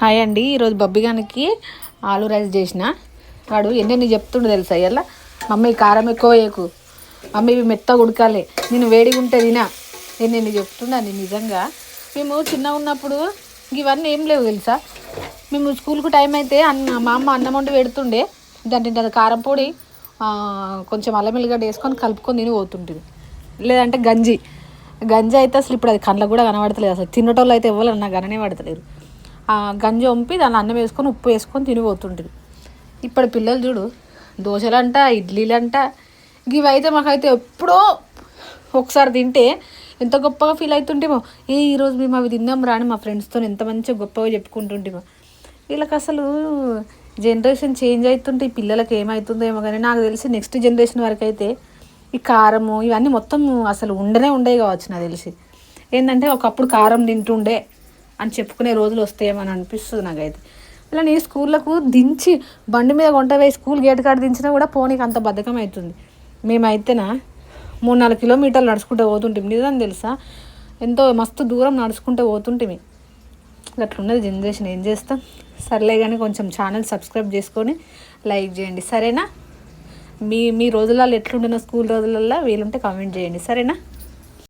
Hi అండి. ఈరోజు బబ్బిగానికి ఆలు రైస్ చేసిన. వాడు ఎన్నెన్ని చెప్తుండే తెలుసా? ఇలా మమ్మీ కారం ఎక్కువ వేయకు, మమ్మీ ఇవి మెత్తగా ఉడకాలి, నేను వేడిగా ఉంటే తినా, ఎన్నెన్ని చెప్తుండండి. నిజంగా మేము చిన్నగా ఉన్నప్పుడు ఇవన్నీ ఏం లేవు తెలుసా. మేము స్కూల్కు టైం అయితే మా అమ్మ అన్నం వండి పెడుతుండే, దాంట్లో కారం పొడి కొంచెం అల్లం ఎల్లిగడ్డ వేసుకొని కలుపుకొని తిని పోతుంటుంది. లేదంటే గంజి అయితే అసలు ఇప్పుడు అది కళ్ళకు కూడా కనబడతలేదు. అసలు తిన్నటోళ్ళు అయితే ఎవరు నాకు కననే పడతలేరు. గంజి వంపి దాన్ని అన్నం వేసుకొని ఉప్పు వేసుకొని తినిపోతుంటుంది. ఇప్పుడు పిల్లలు చూడు, దోశలంట, ఇడ్లీలంట, ఇవి అయితే మాకైతే ఎప్పుడో ఒకసారి తింటే ఎంత గొప్పగా ఫీల్ అవుతుంటేమో. ఈరోజు మేము అవి తిన్నాం రాని మా ఫ్రెండ్స్తో ఎంత మంచిగా గొప్పగా చెప్పుకుంటుంటేమో. వీళ్ళకి అసలు జనరేషన్ చేంజ్ అవుతుంటే ఈ పిల్లలకి ఏమవుతుందో ఏమో. కానీ నాకు తెలిసి నెక్స్ట్ జనరేషన్ వరకు అయితే ఈ కారము ఇవన్నీ మొత్తం అసలు ఉండేవి కావచ్చు. నాకు తెలిసి ఏంటంటే ఒకప్పుడు కారం తింటుండే అని చెప్పుకునే రోజులు వస్తాయేమని అనిపిస్తుంది నాకైతే. ఇలా నీ స్కూళ్ళకు దించి బండి మీద కొంట వేసి స్కూల్ గేట్ కాడ దించినా కూడా పోనీకి అంత బద్ధకం అవుతుంది. మేమైతేనా 3-4 కిలోమీటర్లు నడుచుకుంటూ పోతుంటాం. నిజం తెలుసా, ఎంతో మస్తు దూరం నడుచుకుంటూ పోతుంటే. అట్లున్నది జనరేషన్, ఏం చేస్తాం. సర్లే కానీ కొంచెం ఛానల్ సబ్స్క్రైబ్ చేసుకొని లైక్ చేయండి, సరేనా? మీ రోజులలో ఎట్లుండిన స్కూల్ రోజులలో వీలుంటే కామెంట్ చేయండి, సరేనా?